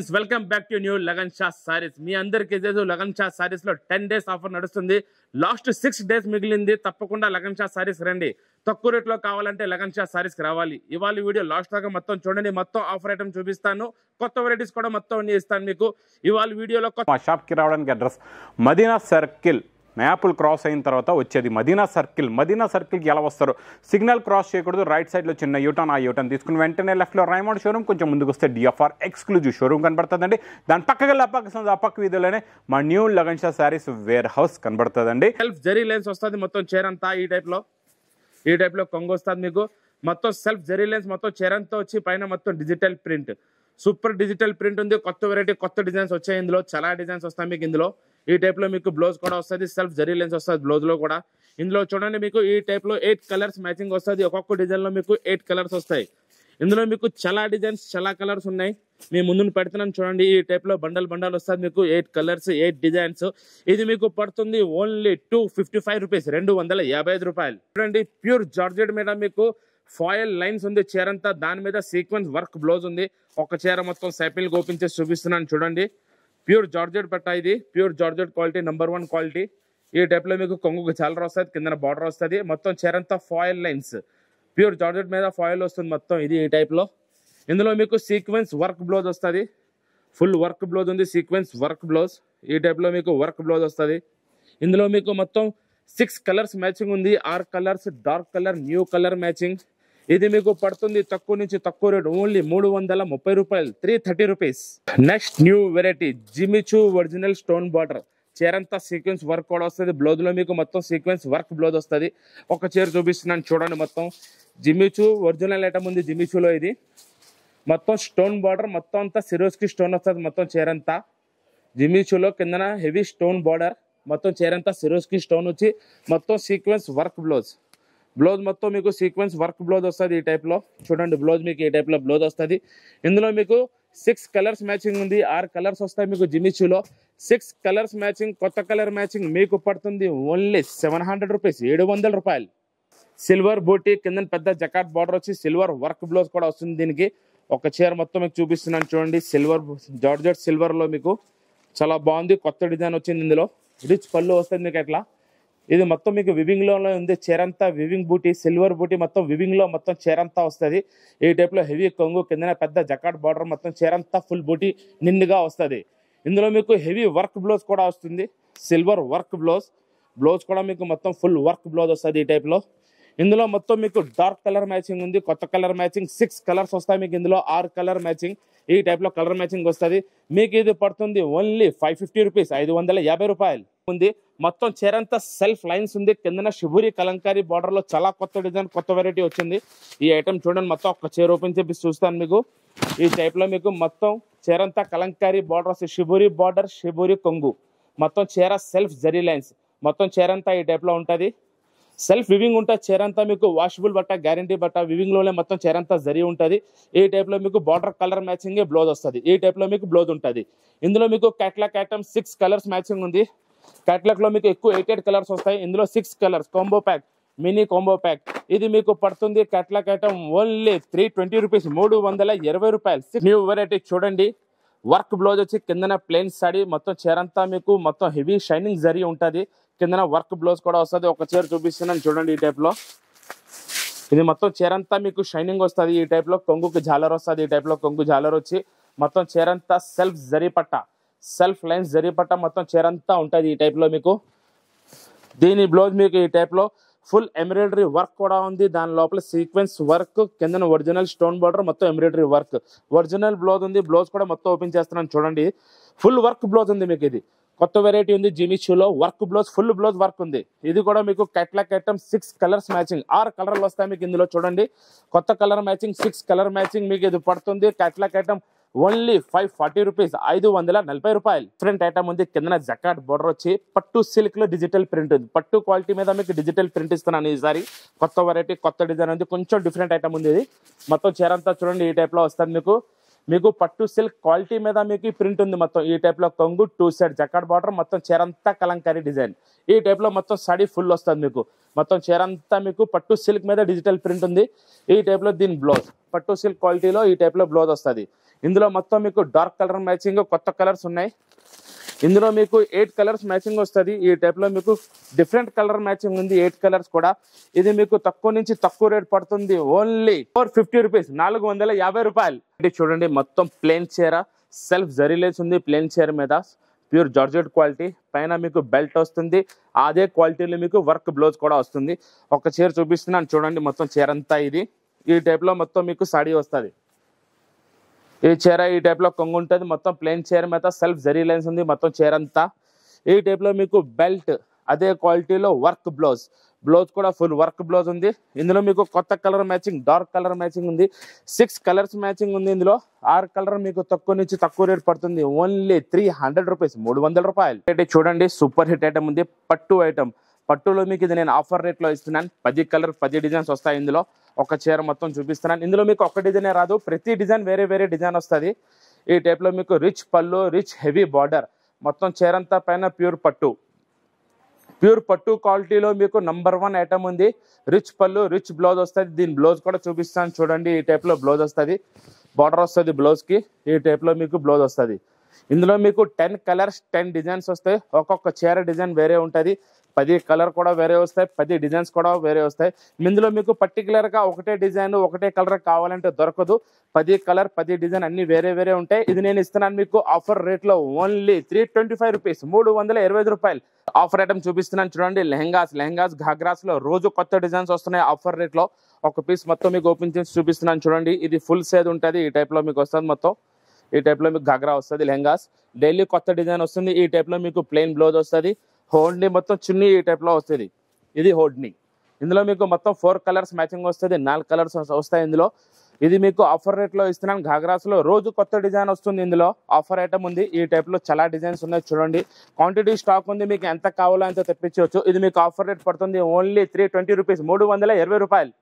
Friends welcome back to new Lagan Shah Sarees. మీ అందరికీ లగన్ షా సారీస్ లో 10 days ఆఫర్ నడుస్తుంది. లాస్ట్ 6 days మిగిలింది. తప్పకుండా లగన్ షా సారీస్ రండి. తక్కువ రేట్ లో కావాలంటే లగన్ షా సారీస్ కి రావాలి. ఇవాళ వీడియో లాస్ట్ దాకా మొత్తం చూడండి. మొత్తం ఆఫర్ ఐటమ్ చూపిస్తాను. కొత్త వెరైటీస్ కూడా మొత్తం ఇస్తాను మీకు. ఇవాళ వీడియోలో మా షాప్ కి రావడానికి అడ్రస్ మదీనా సర్కిల్. మ్యాపుల్ క్రాస్ అయిన తర్వాత వచ్చేది మదీనా సర్కిల్. మదీనా సర్కిల్కి ఎలా వస్తారు? సిగ్నల్ క్రాస్ చేయకూడదు. రైట్ సైడ్లో చిన్న యూటర్న్, ఆ యూటర్న్ తీసుకుని వెంటనే లెఫ్ట్లో రైమండ్ షోరూమ్, కొంచెం ముందుకు వస్తే డిఎఫ్ఆర్ ఎక్స్క్లూజివ్ షోరూమ్ కనబడుతుందండి. దాని పక్కకి ఆ పక్క వీధిలోనే మా new Lagan Shah Sarees warehouse కనబడుతుందండి. సెల్ఫ్ జరీ లైన్స్ వస్తుంది మొత్తం చీరంతా. ఈ టైప్ లో కొంగు వస్తుంది మీకు. మొత్తం సెల్ఫ్ జరీ లైన్స్ మొత్తం చీరంతా వచ్చి పైన మొత్తం digital print, super digital print ఉంది. కొత్త వెరైటీ, కొత్త డిజైన్స్ వచ్చాయి. ఇందులో చాలా డిజైన్స్ వస్తాయి మీకు. ఇందులో ఈ టైప్ లో మీకు బ్లౌజ్ కూడా వస్తుంది. సెల్ఫ్ జరీ లైన్స్ వస్తుంది బ్లౌజ్ లో కూడా. ఇందులో చూడండి మీకు ఈ టైప్ లో 8 కలర్స్ మ్యాచింగ్ వస్తుంది. ఒక్కొక్క డిజైన్ లో మీకు 8 కలర్స్ వస్తాయి. ఇందులో మీకు చాలా డిజైన్స్, చాలా కలర్స్ ఉన్నాయి. మీ ముందు పెడుతున్నాను చూడండి. ఈ టైప్ లో బండల్ వస్తుంది మీకు. 8 కలర్స్, 8 డిజైన్స్. ఇది మీకు పడుతుంది ఓన్లీ 255 రూపీస్, 255 రూపాయలు. చూడండి ప్యూర్ జార్జెట్ మీద మీకు ఫాయిల్ లైన్స్ ఉంది చీరంతా. దాని మీద సీక్వెన్స్ వర్క్ బ్లౌజ్ ఉంది. ఒక చీర మొత్తం శాంపిల్ ఓపెన్ చేసి చూపిస్తున్నాను చూడండి. ప్యూర్ జార్జెట్ పట్ట ఇది. Pure georgette quality, number 1 quality. ఈ టైప్ లో మీకు కొంగుకు చాలర్ వస్తుంది, కింద బార్డర్ వస్తుంది. మొత్తం చీరంతా ఫాయిల్ లైన్స్, ప్యూర్ జార్జెట్ మీద ఫాయిల్ వస్తుంది మొత్తం. ఇది ఈ టైప్ లో. ఇందులో మీకు సీక్వెన్స్ వర్క్ బ్లౌజ్ వస్తుంది. ఫుల్ వర్క్ బ్లౌజ్ ఉంది, సీక్వెన్స్ వర్క్ బ్లౌజ్. ఈ టైప్ లో మీకు వర్క్ బ్లౌజ్ వస్తుంది. ఇందులో మీకు మొత్తం 6 కలర్స్ మ్యాచింగ్ ఉంది. 6 colours, dark colour, new colour matching. ఇది మీకు పడుతుంది తక్కువ నుంచి తక్కువ రేట్ ఓన్లీ 330 రూపాయలు, 330 rupees. Next new variety Jimmy Choo original stone border. చీరంతా సీక్వెన్స్ వర్క్ కూడా వస్తుంది. బ్లౌజ్ లో మీకు మొత్తం సీక్వెన్స్ వర్క్ బ్లౌజ్ వస్తుంది. ఒక చీర చూపిస్తున్నాను చూడండి. మొత్తం జిమిచూ ఒరిజినల్ ఐటమ్ ఉంది జిమిచూలో. ఇది మొత్తం స్టోన్ బార్డర్, మొత్తం అంతా సిరోస్కి స్టోన్ వస్తుంది మొత్తం చీరంతా. జిమిచూలో కిందన హెవీ స్టోన్ బార్డర్, మొత్తం చీరంతా సిరోస్కి స్టోన్ వచ్చి మొత్తం సీక్వెన్స్ వర్క్ బ్లౌజ్. బ్లౌజ్ మొత్తం మీకు సీక్వెన్స్ వర్క్ బ్లౌజ్ వస్తుంది. ఈ టైప్ లో చూడండి. బ్లౌజ్ మీకు ఈ టైప్ లో బ్లౌజ్ వస్తుంది. ఇందులో మీకు 6 కలర్స్ మ్యాచింగ్ ఉంది. 6 కలర్స్ వస్తాయి మీకు జిమిచూలో. 6 కలర్స్ మ్యాచింగ్, కొత్త కలర్ మ్యాచింగ్ మీకు పడుతుంది ఓన్లీ 700 రూపీస్, 700 రూపాయలు. సిల్వర్ బూటీ కింద పెద్ద జకాట్ బార్డర్ వచ్చి సిల్వర్ వర్క్ బ్లౌజ్ కూడా వస్తుంది దీనికి. ఒక చీర మొత్తం మీకు చూపిస్తున్నాను చూడండి. సిల్వర్ జార్జెట్ సిల్వర్ లో మీకు చాలా బాగుంది. కొత్త డిజైన్ వచ్చింది. ఇందులో రిచ్ పళ్ళు వస్తుంది మీకు. ఎట్లా ఇది మొత్తం మీకు వివింగ్ లో ఉంది. చీరంతా వివింగ్ బూటీ, సిల్వర్ బూటీ మొత్తం వివింగ్ లో మొత్తం చీరంతా వస్తుంది. ఈ టైప్ లో హెవీ కొంగు, కింద పెద్ద జకాట్ బార్డర్, మొత్తం చీరంతా ఫుల్ బూటీ నిండుగా వస్తుంది. ఇందులో మీకు హెవీ వర్క్ బ్లౌజ్ కూడా వస్తుంది. Silver work blouse. బ్లౌజ్ కూడా మీకు మొత్తం ఫుల్ వర్క్ బ్లౌజ్ వస్తుంది ఈ టైప్ లో. ఇందులో మొత్తం మీకు డార్క్ కలర్ మ్యాచింగ్ ఉంది, కొత్త కలర్ మ్యాచింగ్. 6 కలర్స్ వస్తాయి మీకు. ఇందులో 6 కలర్ మ్యాచింగ్. ఈ టైప్ లో కలర్ మ్యాచింగ్ వస్తుంది మీకు. ఇది పడుతుంది ఓన్లీ 550 రూపీస్, 550 రూపాయలు ఉంది. మొత్తం చీరంతా సెల్ఫ్ లైన్స్ ఉంది. కిందన శిబురి కలంకారీ బార్డర్ లో చాలా కొత్త డిజైన్, కొత్త వెరైటీ వచ్చింది. ఈ ఐటమ్ చూడండి. మొత్తం ఒక చీర ఓపెన్ చేసి చూస్తాను మీకు. ఈ టైప్ లో మీకు మొత్తం చీరంతా కలంకారీ బార్డర్ వస్తుంది. శిబురి బార్డర్, శిబురి కొంగు, మొత్తం చీర సెల్ఫ్ జరీ లైన్స్. మొత్తం చీరంతా ఈ టైప్ లో ఉంటుంది. సెల్ఫ్ వివింగ్ ఉంటుంది చీరంతా మీకు. వాషబుల్ బట్ట, గ్యారంటీ బట్ట. వివింగ్ లోనే మొత్తం చీరంతా జరీ ఉంటుంది. ఈ టైప్ లో మీకు బార్డర్ కలర్ మ్యాచింగ్ బ్లౌజ్ వస్తుంది. ఈ టైప్ లో మీకు బ్లౌజ్ ఉంటుంది. ఇందులో మీకు క్యాట్లాగ్ ఐటమ్ 6 కలర్స్ మ్యాచింగ్ ఉంది. క్యాట్లాగ్ లో మీకు ఎక్కువ 8 కలర్స్ వస్తాయి. ఇందులో 6 colours combo pack, mini combo pack. ఇది మీకు పడుతుంది క్యాట్లాగ్ ఐటమ్ ఓన్లీ 320 రూపీస్, 320 రూపాయలు. న్యూ వెరైటీ చూడండి. వర్క్ బ్లౌజ్ వచ్చి కిందన ప్లెయిన్ సాడీ, మొత్తం చీరంతా మీకు మొత్తం హెవీ షైనింగ్ జరీ ఉంటుంది. కిందన వర్క్ బ్లౌజ్ కూడా వస్తుంది. ఒక చీర చూపిస్తున్నాను చూడండి. ఈ టైప్ లో ఇది మొత్తం చీరంతా మీకు షైనింగ్ వస్తుంది. ఈ టైప్ లో కొంగుకి జాలర్ వస్తుంది. ఈ టైప్ లో కొంగు జాలర్ వచ్చి మొత్తం చీరంతా సెల్ఫ్ జరీ పట్ట, సెల్ఫ్ లైన్స్ జరీ పట్ట మొత్తం చీరంతా ఉంటుంది. ఈ టైప్ లో మీకు దీని బ్లౌజ్ మీకు ఈ టైప్ లో ఫుల్ ఎంబ్రాయిడరీ వర్క్ కూడా ఉంది. దాని లోపల సీక్వెన్స్ వర్క్, కింద ఒరిజినల్ స్టోన్ బార్డర్, మొత్తం ఎంబ్రాయిడరీ వర్క్. ఒరిజినల్ బ్లౌజ్ ఉంది. బ్లౌజ్ కూడా మొత్తం ఓపెన్ చేస్తున్నాను చూడండి. ఫుల్ వర్క్ బ్లౌజ్ ఉంది మీకు. ఇది కొత్త వెరైటీ ఉంది జిమిచూలో. Work blouse, full blouse work ఉంది. ఇది కూడా మీకు క్యాట్లాగ్ ఐటమ్ 6 కలర్స్ మ్యాచింగ్. 6 కలర్లు వస్తాయి మీకు ఇందులో చూడండి. కొత్త కలర్ మ్యాచింగ్, 6 కలర్ మ్యాచింగ్ మీకు ఇది పడుతుంది. క్యాట్లాగ్ ఐటమ్ ఓన్లీ 540 రూపీస్, 540 రూపాయలు. డిఫరెంట్ ఐటమ్ ఉంది. కింద జకాట్ బోర్డర్ వచ్చి పట్టు సిల్క్ లో డిజిటల్ ప్రింట్ ఉంది. పట్టు క్వాలిటీ మీద మీకు డిజిటల్ ప్రింట్ ఇస్తున్నాను ఈసారి. కొత్త వెరైటీ, కొత్త డిజైన్ ఉంది. కొంచెం డిఫరెంట్ ఐటమ్ ఉంది. ఇది మొత్తం చీరంతా చూడండి. ఈ టైప్ లో వస్తుంది మీకు. మీకు పట్టు సిల్క్ క్వాలిటీ మీద మీకు ప్రింట్ ఉంది మొత్తం. ఈ టైప్ లో కొంగు, 2 సైడ్ జకాట్ బార్డర్, మొత్తం చీరంతా కలంకారీ డిజైన్. ఈ టైప్ లో మొత్తం సాడీ ఫుల్ వస్తుంది మీకు. మొత్తం చీరంతా మీకు పట్టు సిల్క్ మీద డిజిటల్ ప్రింట్ ఉంది. ఈ టైప్ లో దీని బ్లౌజ్ పట్టు సిల్క్ క్వాలిటీలో ఈ టైప్ లో బ్లౌజ్ వస్తుంది. ఇందులో మొత్తం మీకు డార్క్ కలర్ మ్యాచింగ్ కొత్త కలర్స్ ఉన్నాయి. ఇందులో మీకు 8 కలర్స్ మ్యాచింగ్ వస్తుంది. ఈ టైప్ లో మీకు డిఫరెంట్ కలర్ మ్యాచింగ్ ఉంది, 8 కలర్స్ కూడా. ఇది మీకు తక్కువ నుంచి తక్కువ రేట్ పడుతుంది, ఓన్లీ 450 రూపీస్, 450 రూపాయలు. చూడండి మొత్తం ప్లేన్ చీర, సెల్ఫ్ జరీలేస్ ఉంది ప్లేన్ చీర మీద, ప్యూర్ జార్జెట్ క్వాలిటీ. పైన మీకు బెల్ట్ వస్తుంది, అదే క్వాలిటీలో మీకు వర్క్ బ్లౌజ్ కూడా వస్తుంది. ఒక చీర చూపిస్తున్నాను చూడండి, మొత్తం చీర అంతా ఇది ఈ టైప్ లో మొత్తం మీకు సాడీ వస్తుంది. ఈ చీర ఈ టైప్ లో కొంగు ఉంటుంది, మొత్తం ప్లేన్ చీర మీద సెల్ఫ్ జరీ లైన్స్ ఉంది మొత్తం చీర అంతా. ఈ టైప్ లో మీకు బెల్ట్ అదే క్వాలిటీలో వర్క్ బ్లౌజ్, బ్లౌజ్ కూడా ఫుల్ వర్క్ బ్లౌజ్ ఉంది. ఇందులో మీకు కొత్త colour matching, dark colour matching ఉంది, 6 కలర్స్ మ్యాచింగ్ ఉంది. ఇందులో 6 కలర్ మీకు తక్కువ నుంచి తక్కువ రేట్ పడుతుంది, ఓన్లీ 300 రూపీస్, 300 రూపాయలు. చూడండి సూపర్ హిట్ ఐటమ్ ఉంది, పట్టు ఐటమ్. పట్టులో మీకు ఇది నేను ఆఫర్ రేట్ లో ఇస్తున్నాను. 10 కలర్ 10 డిజైన్స్ వస్తాయి. ఇందులో ఒక చీర మొత్తం చూపిస్తున్నాను. ఇందులో మీకు ఒక డిజైనే రాదు, ప్రతి డిజైన్ వేరే వేరే డిజైన్ వస్తుంది. ఈ టైప్ లో మీకు రిచ్ పళ్ళు, రిచ్ హెవీ బార్డర్, మొత్తం చీర అంతా పైన ప్యూర్ పట్టు. ప్యూర్ పట్టు క్వాలిటీలో మీకు నంబర్ 1 ఐటమ్ ఉంది. రిచ్ పళ్ళు, రిచ్ బ్లౌజ్ వస్తుంది. దీని బ్లౌజ్ కూడా చూపిస్తాను చూడండి. ఈ టైప్ లో బ్లౌజ్ వస్తుంది, బార్డర్ వస్తుంది బ్లౌజ్ కి. ఈ టైప్ లో మీకు బ్లౌజ్ వస్తుంది. ఇందులో మీకు 10 కలర్స్ 10 డిజైన్స్ వస్తాయి. ఒక్కొక్క చీర డిజైన్ వేరే ఉంటుంది. 10 కలర్ కూడా వేరే వస్తాయి, 10 డిజైన్స్ కూడా వేరే వస్తాయి. ఇందులో మీకు పర్టికులర్ గా ఒకటే డిజైన్ ఒకటే కలర్ కావాలంటే దొరకదు. 10 కలర్ 10 డిజైన్ అన్ని వేరే వేరే ఉంటాయి. ఇది నేను ఇస్తున్నాను మీకు ఆఫర్ రేట్ లో, ఓన్లీ 325 రూపీస్, 325 రూపాయలు. ఆఫర్ ఐటమ్ చూపిస్తున్నాను చూడండి. లెహంగాస్ ఘాగ్రాస్ లో రోజు కొత్త డిజైన్స్ వస్తున్నాయి ఆఫర్ రేట్ లో. ఒక పీస్ మొత్తం మీకు ఓపెన్ చేసి చూపిస్తున్నాను చూడండి. ఇది ఫుల్ సేజ్ ఉంటుంది, ఈ టైప్ లో మీకు వస్తుంది మొత్తం. ఈ టైప్ లో మీకు ఘాగ్రా వస్తుంది, లెహంగాస్ డైలీ కొత్త డిజైన్ వస్తుంది. ఈ టైప్ లో మీకు ప్లెయిన్ బ్లౌజ్ వస్తుంది, హోడ్ని మొత్తం చున్నీ ఈ టైప్ లో వస్తుంది. ఇది హోడ్ని. ఇందులో మీకు మొత్తం 4 కలర్స్ మ్యాచింగ్ వస్తుంది, 4 కలర్స్ వస్తాయి ఇందులో. ఇది మీకు ఆఫర్ రేట్ లో ఇస్తున్నాను. ఘాగ్రాస్ లో రోజు కొత్త డిజైన్ వస్తుంది. ఇందులో ఆఫర్ ఐటమ్ ఉంది. ఈ టైప్ లో చాలా డిజైన్స్ ఉన్నాయి చూడండి. క్వాంటిటీ స్టాక్ ఉంది, మీకు ఎంత కావాలో అంత తెప్పించవచ్చు. ఇది మీకు ఆఫర్ రేట్ పడుతుంది, ఓన్లీ 320 రూపీస్, 320 రూపాయలు.